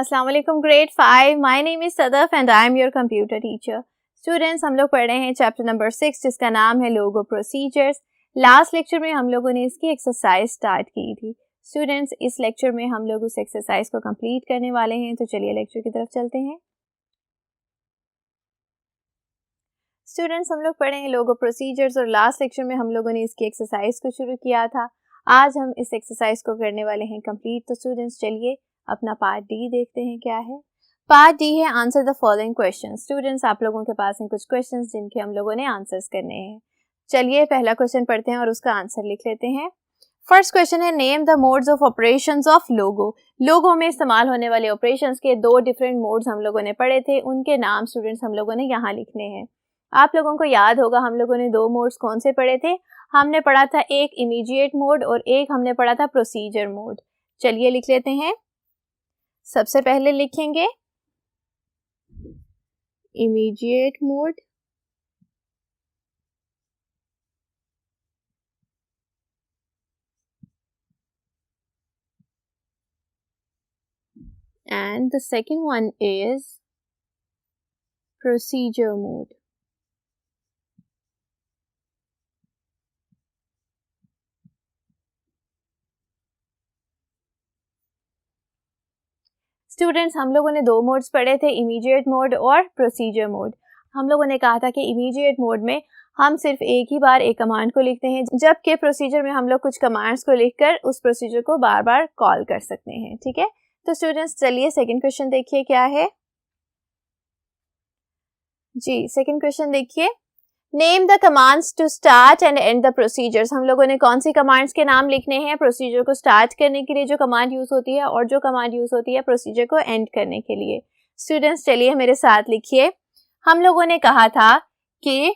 अस्सलाम वालेकुम grade 5। My name is Sadaf and I am your computer teacher. Students, हम लोग पढ़ रहे हैं चैप्टर नंबर 6 जिसका नाम है लोगो प्रोसीजर्स। लास्ट लेक्चर में हम लोगों ने इसकी एक्सरसाइज स्टार्ट की थी। स्टूडेंट्स, इस लेक्चर में हम लोग उस एक्सरसाइज को कंप्लीट करने वाले हैं, तो चलिए लेक्चर की तरफ चलते हैं। स्टूडेंट्स, हम लोग पढ़े हैं लोगो प्रोसीजर्स और लास्ट लेक्चर में हम लोगों ने इसकी एक्सरसाइज को शुरू किया था। आज हम इस एक्सरसाइज को करने वाले हैं कंप्लीट। तो स्टूडेंट्स, चलिए अपना पार्ट डी देखते हैं क्या है। पार्ट डी है answer the following question. Students, आप लोगों के पास हैं कुछ क्वेश्चंस जिनके हम लोगों ने आंसर्स करने हैं। चलिए पहला क्वेश्चन पढ़ते हैं और उसका आंसर लिख लेते हैं। फर्स्ट क्वेश्चन है, name the modes of operations of Logo. Logo में इस्तेमाल होने वाले ऑपरेशंस के दो डिफरेंट मोड्स हम लोगों ने पढ़े थे, उनके नाम स्टूडेंट्स हम लोगों ने यहाँ लिखने हैं। आप लोगों को याद होगा हम लोगों ने दो मोड्स कौन से पढ़े थे। हमने पढ़ा था एक इमीडिएट मोड और एक हमने पढ़ा था प्रोसीजर मोड। चलिए लिख लेते हैं। सबसे पहले लिखेंगे immediate mode, and the second one is procedure mode. Students, हम लोगों ने दो मोड्स पढ़े थे, इमीडिएट मोड और प्रोसीजर मोड। हम लोगों ने कहा था कि इमीडिएट मोड में हम सिर्फ एक ही बार एक कमांड को लिखते हैं, जबकि प्रोसीजर में हम लोग कुछ कमांड्स को लिखकर उस प्रोसीजर को बार बार कॉल कर सकते हैं। ठीक है, तो स्टूडेंट्स चलिए सेकंड क्वेश्चन देखिए क्या है। जी, सेकंड क्वेश्चन देखिए, name the commands to start and end the procedures. हम लोगों ने कौन सी कमांड्स के नाम लिखने हैं प्रोसीजर को स्टार्ट करने के लिए जो कमांड यूज होती है, और जो कमांड यूज होती है प्रोसीजर को एंड करने के लिए। स्टूडेंट्स चलिए मेरे साथ लिखिए। हम लोगों ने कहा था कि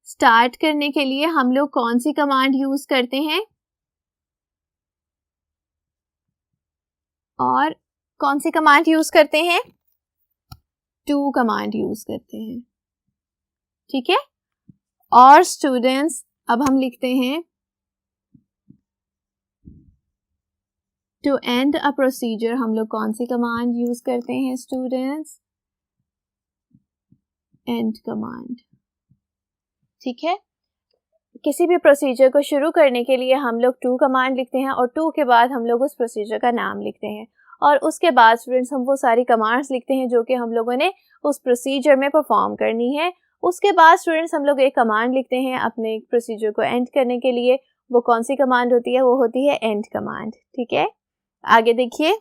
स्टार्ट करने के लिए हम लोग कौन सी कमांड यूज करते हैं और कौन सी कमांड यूज करते हैं, टू कमांड यूज करते हैं। ठीक है, और स्टूडेंट्स अब हम लिखते हैं टू एंड अ प्रोसीजर हम लोग कौन सी कमांड यूज करते हैं स्टूडेंट्स, एंड कमांड। ठीक है, किसी भी प्रोसीजर को शुरू करने के लिए हम लोग टू कमांड लिखते हैं और टू के बाद हम लोग उस प्रोसीजर का नाम लिखते हैं, और उसके बाद स्टूडेंट्स हम वो सारी कमांड्स लिखते हैं जो कि हम लोगों ने उस प्रोसीजर में परफॉर्म करनी है। उसके बाद स्टूडेंट्स हम लोग एक कमांड लिखते हैं अपने प्रोसीजर को एंड करने के लिए। वो कौन सी कमांड होती है, वो होती है एंड कमांड। ठीक है, आगे देखिए।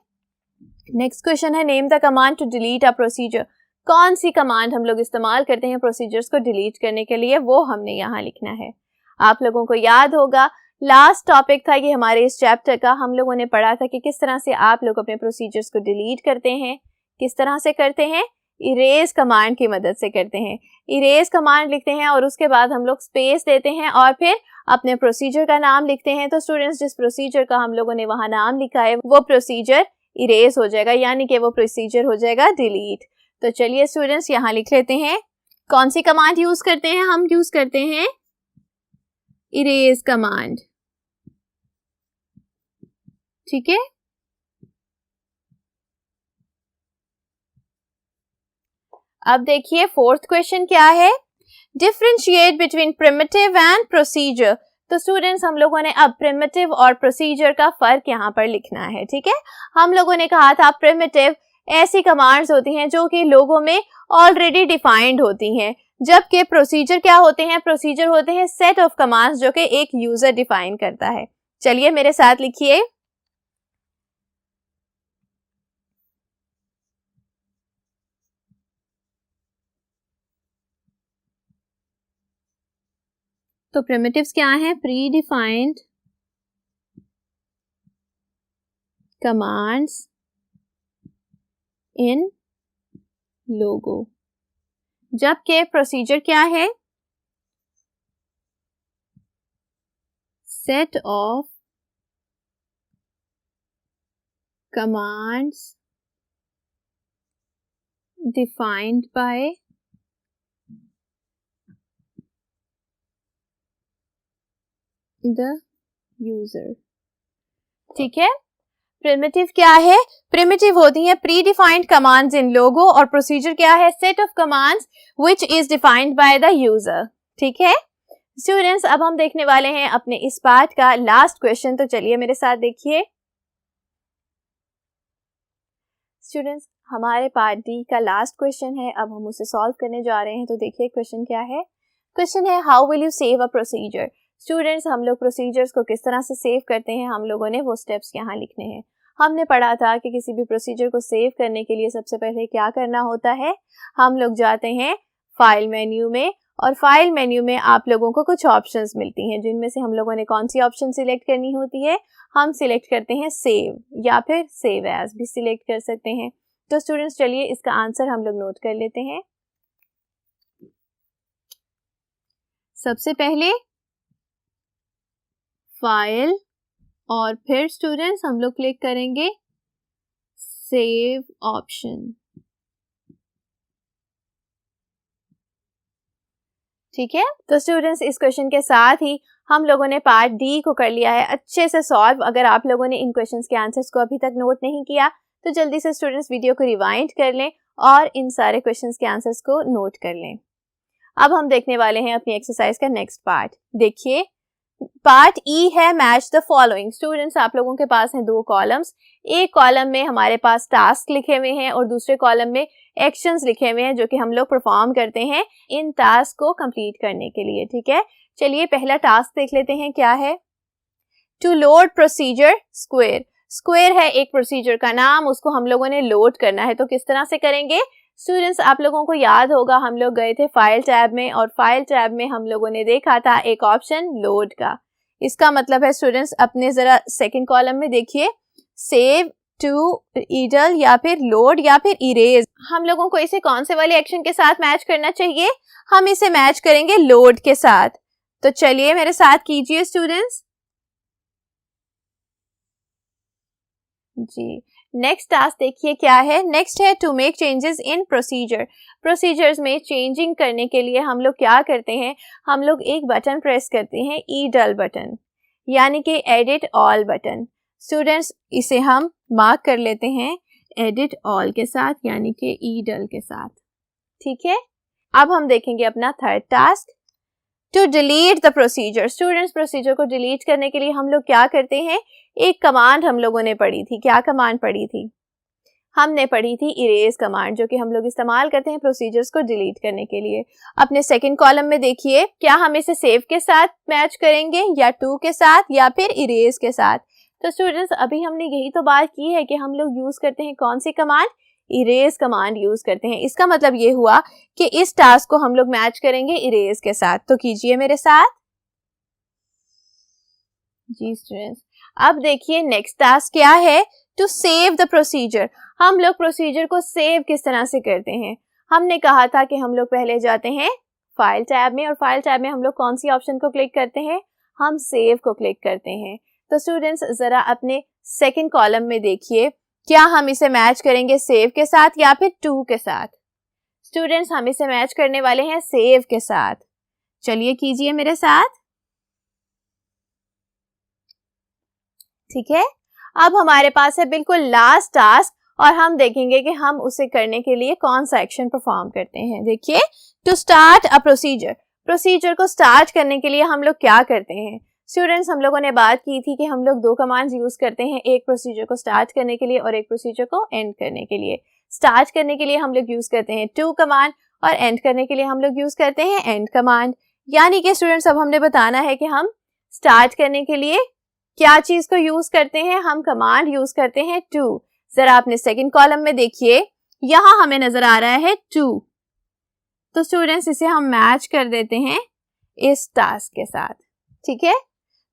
नेक्स्ट क्वेश्चन है, name the command to delete a procedure. कौन सी कमांड हम लोग इस्तेमाल करते हैं प्रोसीजर्स को डिलीट करने के लिए, वो हमने यहाँ लिखना है। आप लोगों को याद होगा लास्ट टॉपिक था ये हमारे इस चैप्टर का। हम लोगों ने पढ़ा था कि किस तरह से आप लोग अपने प्रोसीजर्स को डिलीट करते हैं। किस तरह से करते हैं, इरेज कमांड की मदद से करते हैं। इरेज कमांड लिखते हैं और उसके बाद हम लोग स्पेस देते हैं और फिर अपने प्रोसीजर का नाम लिखते हैं। तो स्टूडेंट्स, जिस प्रोसीजर का हम लोगों ने वहां नाम लिखा है वो प्रोसीजर इरेज हो जाएगा, यानी कि वो प्रोसीजर हो जाएगा डिलीट। तो चलिए स्टूडेंट्स यहाँ लिख लेते हैं। कौन सी कमांड यूज करते हैं, हम यूज करते हैं इरेज कमांड। ठीक है, अब देखिए फोर्थ क्वेश्चन क्या है, differentiate between primitive and procedure. तो स्टूडेंट्स, हम लोगों ने अब प्रिमिटिव और प्रोसीजर का फर्क यहाँ पर लिखना है। ठीक है, हम लोगों ने कहा था प्रिमिटिव ऐसी कमांड्स होती हैं जो कि लोगों में ऑलरेडी डिफाइंड होती हैं, जबकि प्रोसीजर क्या होते हैं, प्रोसीजर होते हैं सेट ऑफ कमांड्स जो कि एक यूजर डिफाइन करता है। चलिए मेरे साथ लिखिए। तो प्रिमिटिव्स क्या हैं, प्री डिफाइंड कमांड्स इन लोगो, जबकि प्रोसीजर क्या है, set of commands defined by the user. ठीक है, प्रिमिटिव क्या है? प्रिमिटिव होती है प्री डिफाइंड कमांड्स इन लोगो, और प्रोसीजर क्या है? Set of commands which is defined by the user. ठीक है स्टूडेंट्स, अब हम देखने वाले हैं अपने इस पार्ट का लास्ट क्वेश्चन, तो चलिए मेरे साथ देखिए। स्टूडेंट्स, हमारे पार्ट डी का लास्ट क्वेश्चन है, अब हम उसे सॉल्व करने जा रहे हैं। तो देखिए क्वेश्चन क्या है। क्वेश्चन है how will you save a procedure. Students, हम लोग प्रोसीजर्स को किस तरह से सेव करते हैं, हम लोगों ने वो स्टेप्स यहाँ लिखने हैं। हमने पढ़ा था कि किसी भी प्रोसीजर को सेव करने के लिए सबसे पहले क्या करना होता है, हम लोग जाते हैं फाइल मेन्यू में, और फाइल मेन्यू में आप लोगों को कुछ ऑप्शंस मिलती हैं, जिनमें से हम लोगों ने कौन सी ऑप्शन सिलेक्ट करनी होती है, हम सिलेक्ट करते हैं सेव, या फिर सेव एज भी सिलेक्ट कर सकते हैं। तो स्टूडेंट्स चलिए इसका आंसर हम लोग नोट कर लेते हैं। सबसे पहले फाइल, और फिर स्टूडेंट्स हम लोग क्लिक करेंगे सेव ऑप्शन। ठीक है, तो स्टूडेंट्स इस क्वेश्चन के साथ ही हम लोगों ने पार्ट डी को कर लिया है अच्छे से सॉल्व। अगर आप लोगों ने इन क्वेश्चंस के आंसर्स को अभी तक नोट नहीं किया तो जल्दी से स्टूडेंट्स वीडियो को रिवाइंड कर लें और इन सारे क्वेश्चंस के आंसर्स को नोट कर लें। अब हम देखने वाले हैं अपनी एक्सरसाइज का नेक्स्ट पार्ट। देखिए पार्ट ई है मैच द फॉलोइंग। स्टूडेंट्स, आप लोगों के पास हैं दो कॉलम्स, एक कॉलम में हमारे पास टास्क लिखे हुए हैं और दूसरे कॉलम में एक्शंस लिखे हुए हैं जो कि हम लोग परफॉर्म करते हैं इन टास्क को कंप्लीट करने के लिए। ठीक है, चलिए पहला टास्क देख लेते हैं क्या है। To load procedure square. Square है एक प्रोसीजर का नाम, उसको हम लोगों ने लोड करना है। तो किस तरह से करेंगे स्टूडेंट्स, आप लोगों को याद होगा हम लोग गए थे फाइल टैब में, और फाइल टैब में हम लोगों ने देखा था एक ऑप्शन लोड का। इसका मतलब है स्टूडेंट्स, अपने जरा सेकंड कॉलम में देखिए, सेव टू ईडल या फिर लोड या फिर इरेज। हम लोगों को इसे कौन से वाले एक्शन के साथ मैच करना चाहिए, हम इसे मैच करेंगे लोड के साथ। तो चलिए मेरे साथ कीजिए स्टूडेंट्स जी। नेक्स्ट टास्क देखिए क्या है। नेक्स्ट है to make changes in procedure. Procedures में चेंजिंग करने के लिए हम लोग क्या करते हैं, हम लोग एक बटन प्रेस करते हैं, ईडल बटन, यानी कि एडिट ऑल बटन। स्टूडेंट्स इसे हम मार्क कर लेते हैं एडिट ऑल के साथ, यानी कि ईडल के साथ। ठीक है, अब हम देखेंगे अपना third task, to delete the procedure. Students, procedure को डिलीट करने के लिए हम लोग क्या करते हैं, एक कमांड हम लोगों ने पढ़ी थी। क्या कमांड पढ़ी थी, हमने पढ़ी थी इरेज कमांड, जो कि हम लोग इस्तेमाल करते हैं प्रोसीजर्स को डिलीट करने के लिए। अपने सेकंड कॉलम में देखिए, क्या हम इसे सेव के साथ मैच करेंगे या टू के साथ या फिर इरेज के साथ। तो स्टूडेंट्स अभी हमने यही तो बात की है कि हम लोग यूज करते हैं कौन सी कमांड, इरेज कमांड यूज करते हैं। इसका मतलब ये हुआ कि इस टास्क को हम लोग मैच करेंगे इरेज के साथ। तो कीजिए मेरे साथ जी स्टूडेंट्स। अब देखिए नेक्स्ट टास्क क्या है, टू सेव द प्रोसीजर। हम लोग प्रोसीजर को सेव किस तरह से करते हैं, हमने कहा था कि हम लोग पहले जाते हैं फाइल टैब में, और फाइल टैब में हम लोग कौन सी ऑप्शन को क्लिक करते हैं, हम सेव को क्लिक करते हैं। तो स्टूडेंट्स जरा अपने सेकंड कॉलम में देखिए, क्या हम इसे मैच करेंगे सेव के साथ या फिर टू के साथ। स्टूडेंट्स हम इसे मैच करने वाले हैं सेव के साथ। चलिए कीजिए मेरे साथ। ठीक है, अब हमारे पास है बिल्कुल लास्ट टास्क, और हम देखेंगे कि हम उसे करने के लिए कौन सा एक्शन परफॉर्म करते हैं। देखिए, to start a procedure. Procedure को स्टार्ट करने के लिए हम लोग क्या करते हैं स्टूडेंट्स, हम लोगों ने बात की थी कि हम लोग दो कमांड्स यूज करते हैं, एक प्रोसीजर को स्टार्ट करने के लिए और एक प्रोसीजर को एंड करने के लिए। स्टार्ट करने के लिए हम लोग यूज करते हैं टू कमांड, और एंड करने के लिए हम लोग यूज करते हैं एंड कमांड। यानी कि स्टूडेंट्स अब हमने बताना है कि हम स्टार्ट करने के लिए क्या चीज को यूज करते हैं, हम कमांड यूज करते हैं टू। जरा अपने सेकंड कॉलम में देखिए, यहां हमें नजर आ रहा है टू। तो स्टूडेंट्स इसे हम मैच कर देते हैं इस टास्क के साथ। ठीक है,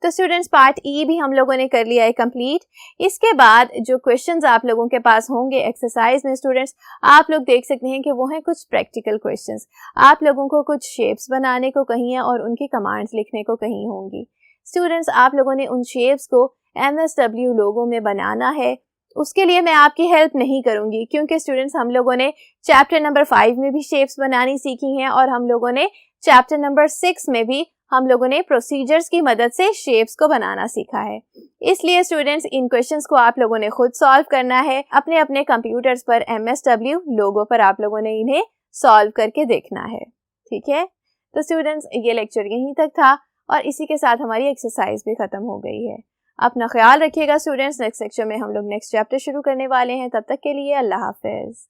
तो स्टूडेंट्स पार्ट ई भी हम लोगों ने कर लिया है कंप्लीट। इसके बाद जो क्वेश्चंस आप लोगों के पास होंगे एक्सरसाइज में स्टूडेंट्स, आप लोग देख सकते हैं कि वो हैं कुछ प्रैक्टिकल क्वेश्चंस। आप लोगों को कुछ शेप्स बनाने को कही है और उनकी कमांड्स लिखने को कही होंगी। स्टूडेंट्स आप लोगों ने उन शेप्स को MSW लोगो में बनाना है। उसके लिए मैं आपकी हेल्प नहीं करूंगी, क्योंकि स्टूडेंट्स हम लोगों ने चैप्टर नंबर 5 में भी शेप्स बनानी सीखी हैं, और हम लोगों ने चैप्टर नंबर 6 में भी हम लोगों ने प्रोसीजर्स की मदद से शेप्स को बनाना सीखा है। इसलिए स्टूडेंट्स, इन क्वेश्चंस को आप लोगों ने खुद सॉल्व करना है। अपने अपने कंप्यूटर्स पर MSW लोगो पर आप लोगों ने इन्हें सॉल्व करके देखना है। ठीक है, तो स्टूडेंट्स, ये लेक्चर यहीं तक था और इसी के साथ हमारी एक्सरसाइज भी ख़त्म हो गई है। अपना ख्याल रखिएगा स्टूडेंट्स। नेक्स्ट सेक्शन में हम लोग नेक्स्ट चैप्टर शुरू करने वाले हैं। तब तक के लिए अल्लाह हाफिज़।